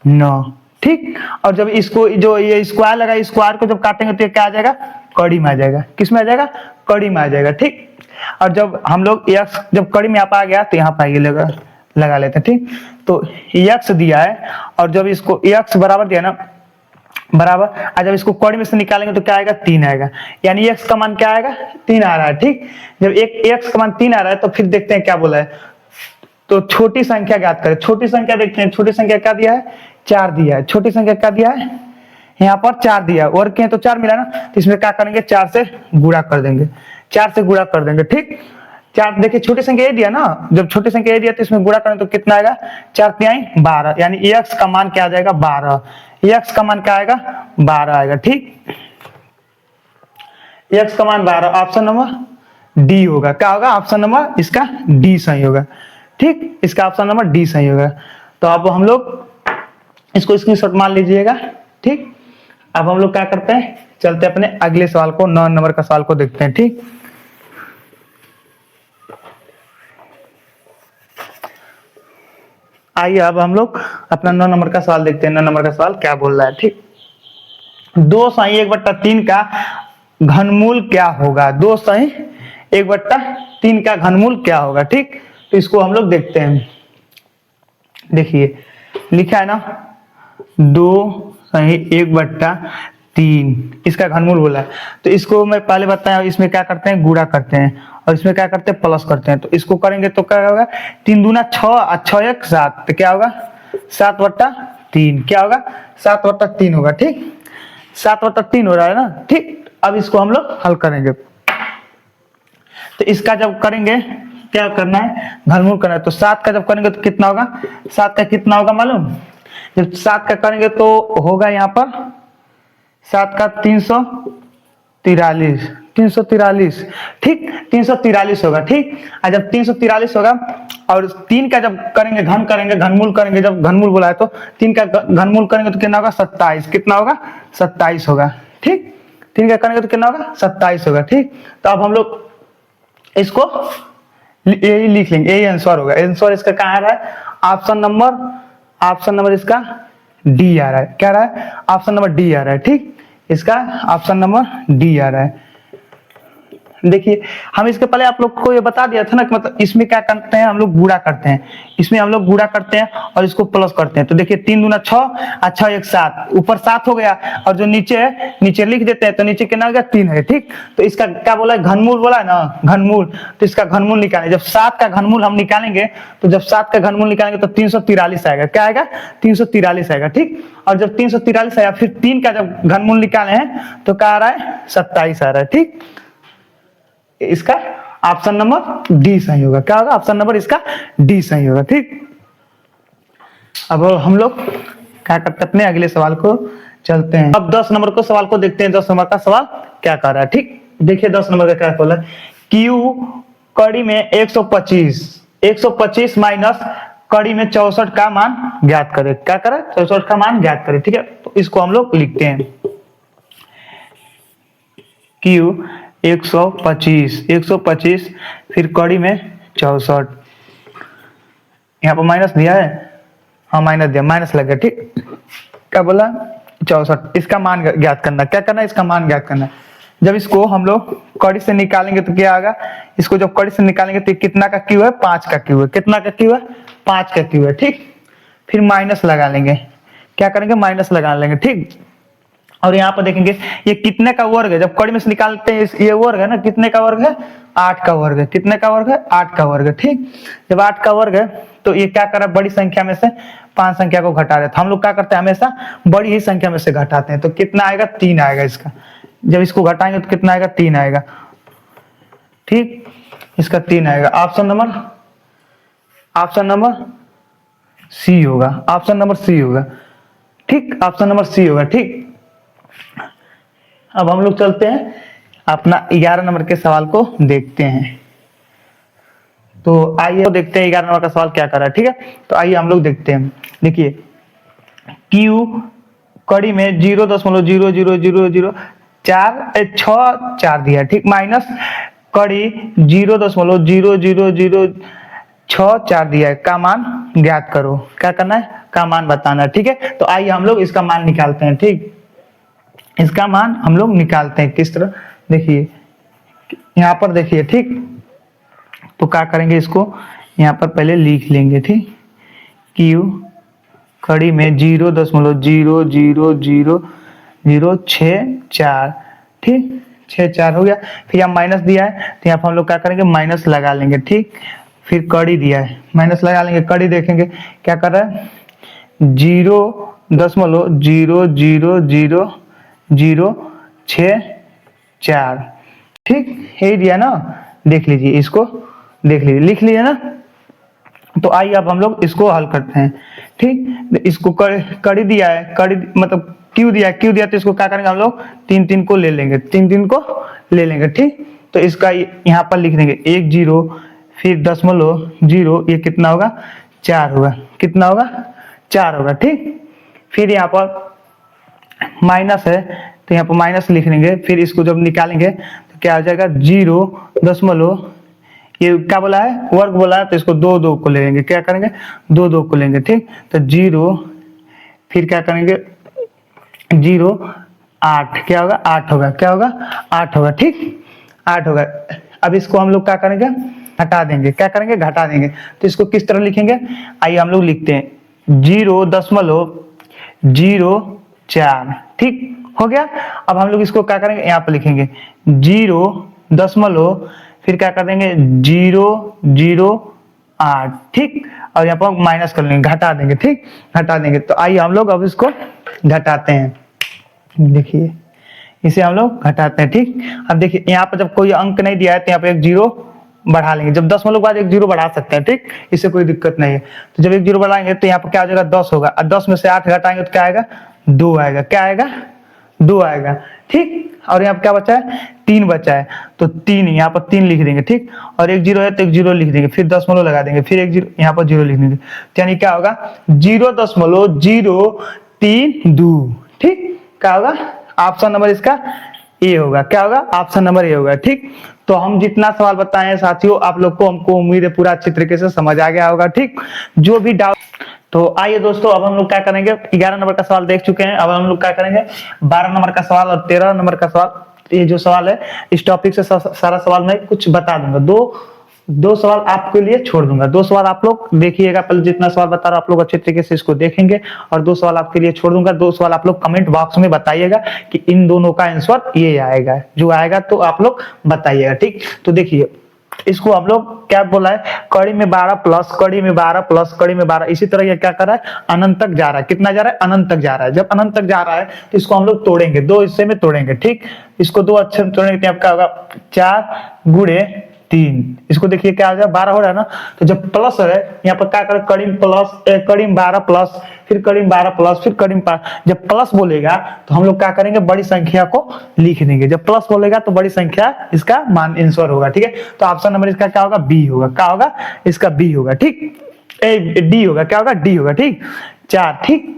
9। ठीक, और जब इसको जो ये स्क्वायर लगा, स्क्वायर को जब काटेंगे तो ये क्या आ जाएगा? कड़ी में आ जाएगा। किस में आ जाएगा? कड़ी में आ जाएगा। ठीक, और जब हम लोग x जब कड़ी में यहाँ पर आ गया तो यहाँ पर आइए लगा लेते हैं। ठीक, तो x दिया है, और जब इसको x बराबर दिया ना, बराबर, और जब इसको कड़ी में से निकालेंगे तो क्या आएगा? 3 आएगा। यानी x का मान क्या आएगा? 3 आ रहा है। ठीक, जब एक x का मान 3 आ रहा है तो फिर देखते हैं क्या बोला है। तो छोटी संख्या ज्ञात करें। छोटी संख्या देखते हैं, छोटी संख्या क्या दिया है? 4 दिया है। छोटी संख्या क्या दिया है? यहाँ पर 4 दिया है, वर्ग किए तो 4 मिला ना, तो इसमें क्या करेंगे? 4 से गुणा कर देंगे। 4 से गुणा कर देंगे। ठीक, 4 देखिए छोटी संख्या ये दिया ना, जब छोटी संख्या ये दिया तो इसमें गुणा करें तो कितना आएगा? 4 तिहाई 12, यानी x का मान क्या आ जाएगा? 12। x का मान क्या आएगा? 12 आएगा। ठीक, x का मान 12, ऑप्शन नंबर डी होगा। क्या होगा? ऑप्शन नंबर इसका डी सही होगा। ठीक, इसका ऑप्शन नंबर डी सही होगा। तो अब हम लोग इसको स्क्रीनशॉट मान लीजिएगा। ठीक, अब हम लोग क्या करते हैं? चलते हैं अपने अगले सवाल को, 9 नंबर का सवाल को देखते हैं। ठीक, आइए अब हम लोग अपना 9 नंबर का सवाल देखते हैं। 9 नंबर का सवाल क्या बोल रहा है? ठीक, 2/1/3 का घनमूल क्या होगा? 2/1/3 का घनमूल क्या होगा? ठीक, तो इसको हम लोग देखते हैं। देखिए लिखा है ना, 2/1/3, इसका घनमूल बोला है। तो इसको मैं पहले बताया, इसमें क्या करते हैं? गुणा करते हैं, और इसमें क्या करते हैं? प्लस करते हैं। तो इसको करेंगे तो क्या होगा? 3 दूना 6 और 6 1 7, तो क्या होगा? 7/3। क्या होगा? 7/3 होगा। ठीक, 7/3 हो रहा है ना। ठीक, अब इसको हम लोग हल करेंगे। तो इसका जब करेंगे, क्या करना है? घनमूल करना है। तो 7 का जब करेंगे तो कितना होगा? 7 का कितना होगा मालूम? जब 7 का करेंगे तो होगा यहाँ पर 7 का 343, 343। ठीक, 343 होगा। ठीक, और जब 343 होगा, और 3 का जब करेंगे घन करेंगे, घनमूल करेंगे, जब घनमूल बोला है तो 3 का घनमूल करेंगे तो कितना होगा? 27। कितना होगा? 27 होगा। ठीक, 3 का करेंगे तो कितना होगा? 27 होगा। ठीक, तो अब हम लोग इसको यही लिख लेंगे, यही आंसर होगा। आंसर इसका कहाँ आ रहा है? ऑप्शन नंबर इसका डी आ रहा है। क्या आ रहा है? ऑप्शन नंबर डी आ रहा है। ठीक, इसका ऑप्शन नंबर डी आ रहा है। देखिए हम इसके पहले आप लोग को ये बता दिया था ना कि मतलब इसमें क्या करते हैं? हम लोग गुणा करते हैं, इसमें हम लोग गुणा करते हैं और इसको प्लस करते हैं। तो देखिए 3 दूना 6 और 6 1 7, ऊपर 7 हो गया, और जो नीचे है नीचे लिख देते हैं, तो नीचे कितना हो गया? 3 है। ठीक, तो इसका क्या बोला है? घनमूल बोला है ना, घनमूल। तो इसका घनमूल निकालें। जब 7 का घनमूल हम निकालेंगे, तो जब 7 का घनमूल निकालेंगे तो 343 आएगा। क्या आएगा? 343 आएगा। ठीक, और जब 343 आया, फिर 3 का जब घनमूल निकाले हैं तो क्या आ रहा है? 27 आ रहा है। ठीक, इसका ऑप्शन नंबर डी सही होगा। क्या होगा? ऑप्शन नंबर इसका डी सही होगा। ठीक, अब हम लोग क्या करते हैं, अपने अगले सवाल को चलते हैं। अब 10 नंबर को सवाल को देखते हैं। 10 नंबर का सवाल क्या कर रहा है, ठीक। देखिए 10 नंबर का क्या बोला, क्यू कड़ी में 125 माइनस कड़ी में 64 का मान ज्ञात करे। क्या करे, 64 का मान ज्ञात करे, ठीक है। तो इसको हम लोग लिखते हैं क्यू 125 फिर कड़ी में 64, यहाँ पर माइनस दिया है, हाँ माइनस दिया, माइनस लग गया, ठीक। क्या बोला, 64, इसका मान ज्ञात करना। क्या करना है, इसका मान ज्ञात करना। जब इसको हम लोग कड़ी से निकालेंगे तो क्या आएगा, इसको जब कड़ी से निकालेंगे तो कितना का क्यू है, 5 का क्यू है। कितना का क्यू है, 5 का क्यू है, ठीक। फिर माइनस लगा लेंगे, क्या करेंगे, माइनस लगा लेंगे, ठीक। और यहाँ पर देखेंगे ये कितने का वर्ग है, जब कड़ी में से निकालते हैं ये वर्ग है ना, कितने का वर्ग है, 8 का वर्ग है। कितने का वर्ग है, 8 का वर्ग है, ठीक। जब 8 का वर्ग है तो ये क्या कर रहा है, बड़ी संख्या में से 5 संख्या को घटा रहे हैं। तो हम लोग क्या करते हैं, हमेशा बड़ी ही संख्या में से घटाते हैं। तो कितना आएगा, 3 आएगा इसका। जब इसको घटाएंगे तो कितना आएगा, 3 आएगा, ठीक। इसका 3 आएगा। ऑप्शन नंबर सी होगा, ऑप्शन नंबर सी होगा, ठीक। ऑप्शन नंबर सी होगा, ठीक। अब हम लोग चलते हैं अपना 11 नंबर के सवाल को देखते हैं। तो आइए तो देखते हैं 11 नंबर का सवाल क्या कर रहा है, ठीक है। तो आइए हम लोग देखते हैं। देखिए क्यू कड़ी में 0.00004 दिया है, ठीक। माइनस कड़ी 0.00064 दिया है, का मान ज्ञात करो। क्या करना है, का मान बताना है, ठीक है। तो आइए हम लोग इसका मान निकालते हैं, ठीक। इसका मान हम लोग निकालते हैं किस तरह, देखिए यहाँ पर देखिए, ठीक। तो क्या करेंगे, इसको यहाँ पर पहले लिख लेंगे, ठीक। क्यू कड़ी में 0.0000064, ठीक। 64 हो गया। फिर यहाँ माइनस दिया है तो यहाँ पर हम लोग क्या करेंगे, माइनस लगा लेंगे, ठीक। फिर कड़ी दिया है, माइनस लगा लेंगे। कड़ी देखेंगे क्या कर रहा है, 0.0000064, ठीक। यही दिया ना, देख लीजिए, इसको देख लीजिए, लिख लीजिए ना। तो आइए अब हम लोग इसको हल करते हैं, ठीक। इसको कड़ी दिया है, कड़ी मतलब क्यू दिया तो इसको क्या करेंगे हम लोग, 3 को ले लेंगे, 3 को ले लेंगे, ठीक। तो इसका यहाँ पर लिख देंगे 1 0 फिर 0.0, ये कितना होगा, 4 होगा। कितना होगा, 4 होगा, ठीक। फिर यहाँ पर माइनस है तो यहाँ पर माइनस लिख लेंगे। फिर इसको जब निकालेंगे तो क्या आ जाएगा, 0. ये क्या बोला है, वर्ग बोला है, तो इसको 2 को ले लेंगे। क्या करेंगे, 2 को लेंगे, ठीक। तो 0 फिर क्या करेंगे, 8 क्या होगा, 8 होगा। क्या होगा, 8 होगा, ठीक। 8 होगा। अब इसको हम लोग क्या करेंगे, घटा देंगे। क्या करेंगे, घटा देंगे। तो इसको किस तरह लिखेंगे, आइए हम लोग लिखते हैं 0.04, ठीक हो गया। अब हम लोग इसको क्या करेंगे, यहाँ पर लिखेंगे 0. फिर क्या कर देंगे, 0.08, ठीक। और यहाँ पर माइनस कर लेंगे, घटा देंगे, ठीक। घटा देंगे। तो आइए हम लोग अब इसको घटाते हैं। देखिए इसे हम लोग घटाते हैं, ठीक। अब देखिए यहाँ पर जब कोई अंक नहीं दिया है तो यहाँ पे एक 0 बढ़ा लेंगे। जब 10 के बाद एक 0 बढ़ा सकते हैं, ठीक। इससे कोई दिक्कत नहीं है। तो जब एक 0 बढ़ाएंगे तो यहाँ पर क्या हो जाएगा, 10 होगा। और 10 में से 8 घटाएंगे तो क्या आएगा, 2 आएगा। क्या आएगा, 2 आएगा, ठीक। और यहाँ पर क्या बचा है, 3 बचा है। तो 3 यहाँ पर 3 लिख देंगे, ठीक। और एक 0 है तो एक 0 लिख देंगे। फिर 10 लगा देंगे, फिर एक 0 यहाँ पर 0 लिख देंगे। तो यानी क्या होगा, 0.032, ठीक। क्या होगा, ऑप्शन नंबर इसका ए होगा। क्या होगा, ऑप्शन नंबर ए होगा, ठीक। तो हम जितना सवाल बताए हैं साथियों, आप लोग को, हमको उम्मीद है पूरा अच्छी तरीके से समझ आ गया होगा, ठीक। जो भी डाउट, तो आइए दोस्तों अब हम लोग क्या करेंगे, 11 नंबर का सवाल देख चुके हैं। अब हम लोग क्या करेंगे, 12 नंबर का सवाल और 13 नंबर का सवाल। ये जो सवाल है इस टॉपिक से सारा सवाल मैं कुछ बता दूंगा। दो सवाल आपके लिए छोड़ दूंगा। 2 सवाल आप लोग देखिएगा, पहले जितना सवाल बता रहा हूं आप लोग अच्छे तरीके से इसको देखेंगे, और 2 सवाल आपके लिए छोड़ दूंगा। 2 सवाल आप लोग कमेंट बॉक्स में बताइएगा कि इन दोनों का आंसर ये आएगा, जो आएगा तो आप लोग बताइएगा, ठीक। तो देखिए इसको हम लोग क्या बोला है, कड़ी में 12 प्लस कड़ी में 12 प्लस कड़ी में 12, इसी तरह ये क्या कर रहा है, अनंत तक जा रहा है। कितना जा रहा है, अनंत तक जा रहा है। जब अनंत तक जा रहा है तो इसको हम लोग तोड़ेंगे, 2 हिस्से में तोड़ेंगे, ठीक। इसको 2 अच्छे में तोड़ेंगे तो क्या होगा, 4 गुणे 3, इसको देखिए क्या आ जाए 12 हो रहा है ना। तो जब प्लस है यहाँ पर क्या करें, करीम प्लस करीम 12 प्लस, फिर करीम 12 प्लस, फिर करीम जब प्लस बोलेगा तो हम लोग क्या करेंगे, बड़ी संख्या को लिख देंगे। जब प्लस बोलेगा तो बड़ी संख्या इसका मान आंसर होगा। ठीक है, तो ऑप्शन नंबर इसका क्या होगा, बी होगा। क्या होगा इसका, बी होगा। ठीक, डी होगा, क्या होगा, डी होगा। ठीक, 4। ठीक,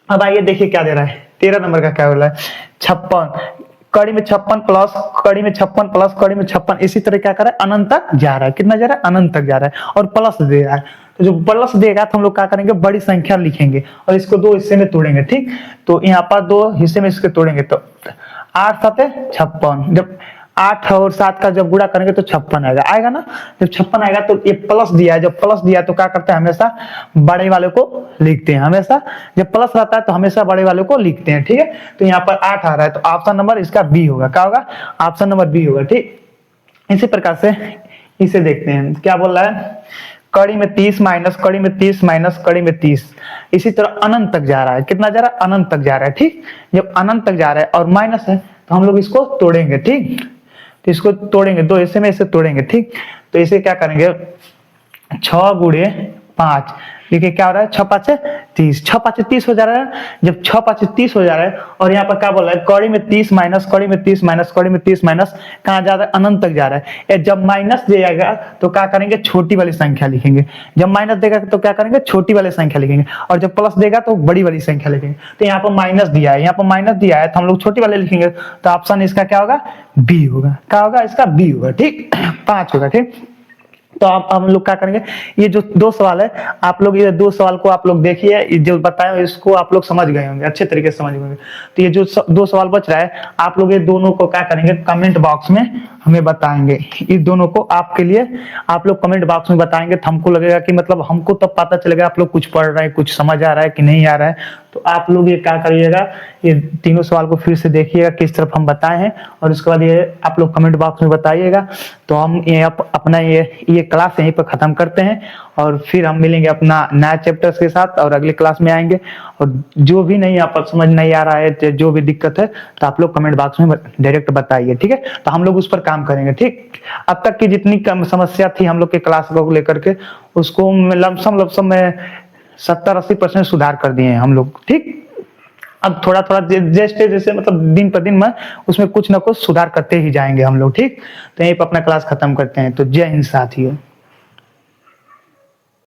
अब आइए देखिए क्या दे रहा है, 13 नंबर का क्या हो रहा है, 56, कड़ी में 56 प्लस, कड़ी में 56 प्लस, कड़ी में 56, इसी तरह क्या कर रहा है, अनंत तक जा रहा है। कितना जा रहा है, अनंत तक जा रहा है, और प्लस दे रहा है। तो जो प्लस देगा तो हम लोग क्या करेंगे, बड़ी संख्या लिखेंगे और इसको 2 हिस्से में तोड़ेंगे। ठीक, तो यहाँ पर 2 हिस्से में इसके तोड़ेंगे तो 8 7 56, जब 8 और 7 का जब गुणा करेंगे तो 56 आएगा, आएगा ना। जब 56 आएगा तो ये प्लस दिया है, जब प्लस दिया तो क्या करते हैं, हमेशा बड़े वाले को लिखते हैं। हमेशा जब प्लस रहता है तो हमेशा बड़े वाले को लिखते हैं। ठीक है, तो यहाँ पर 8 आ रहा है तो ऑप्शन नंबर इसका बी होगा। क्या होगा, ऑप्शन नंबर बी होगा। ठीक, इसी प्रकार से इसे देखते हैं क्या बोल रहा है, कड़ी में 30 माइनस, कड़ी में 30 माइनस, कड़ी में 30, इसी तरह अनंत तक जा रहा है। कितना जा रहा है, अनंत तक जा रहा है। ठीक, जब अनंत तक जा रहा है और माइनस है तो हम लोग इसको तोड़ेंगे। ठीक, तो इसको तोड़ेंगे, 2 हिस्से में इसे तोड़ेंगे। ठीक, तो इसे क्या करेंगे, 6 गुणे 5, देखिए क्या हो रहा है, 6 5 30, 6 5 30 हो जा रहा है। जब 6 5 30 हो जा रहा है और यहाँ पर क्या बोल रहा है, कड़ी में 30 माइनस, कड़ी में 30 माइनस, कड़ी में 30 माइनस, कहाँ जा रहा है, अनंत तक जा रहा है। जब माइनस देगा तो क्या करेंगे, छोटी वाली संख्या लिखेंगे। जब माइनस देगा तो क्या करेंगे, छोटी वाली संख्या लिखेंगे, और जब प्लस देगा तो बड़ी वाली संख्या लिखेंगे। तो यहाँ पर माइनस दिया है, यहाँ पर माइनस दिया है तो हम लोग छोटी वाले लिखेंगे। तो ऑप्शन इसका क्या होगा, बी होगा। क्या होगा, इसका बी होगा। ठीक, 5 होगा। ठीक, तो आप हम लोग क्या करेंगे, ये जो 2 सवाल है, आप लोग ये 2 सवाल को आप लोग देखिए, जो बताया इसको आप लोग समझ गए होंगे, अच्छे तरीके से समझ गए होंगे। तो ये जो 2 सवाल बच रहा है, आप लोग ये दोनों को क्या करेंगे, कमेंट बॉक्स में हमें बताएंगे। इस दोनों को आपके लिए आप लोग कमेंट बॉक्स में बताएंगे तो हमको लगेगा कि मतलब हमको तब पता चलेगा आप लोग कुछ पढ़ रहे हैं, कुछ समझ आ रहा है कि नहीं आ रहा है। तो आप लोग ये क्या करिएगा, ये तीनों सवाल को फिर से देखिएगा किस तरफ हम बताए हैं, और उसके बाद ये आप लोग कमेंट बॉक्स में बताइएगा। तो हम ये अपना ये क्लास यहीं पर खत्म करते हैं, और फिर हम मिलेंगे अपना नया चैप्टर्स के साथ, और अगले क्लास में आएंगे। और जो भी नहीं आप समझ नहीं आ रहा है, जो भी दिक्कत है, तो आप लोग कमेंट बॉक्स में डायरेक्ट बताइए। ठीक है, तो हम लोग उस पर काम करेंगे। ठीक, अब तक की जितनी कम समस्या थी हम लोग के क्लास को लेकर के, उसको लमसम में 70-80% सुधार कर दिए हैं हम लोग। ठीक, अब थोड़ा थोड़ा जैसे मतलब दिन पर दिन में उसमें कुछ ना कुछ सुधार करते ही जाएंगे हम लोग। ठीक, तो यहीं पर अपना क्लास खत्म करते हैं। तो जय हिंद साथियों।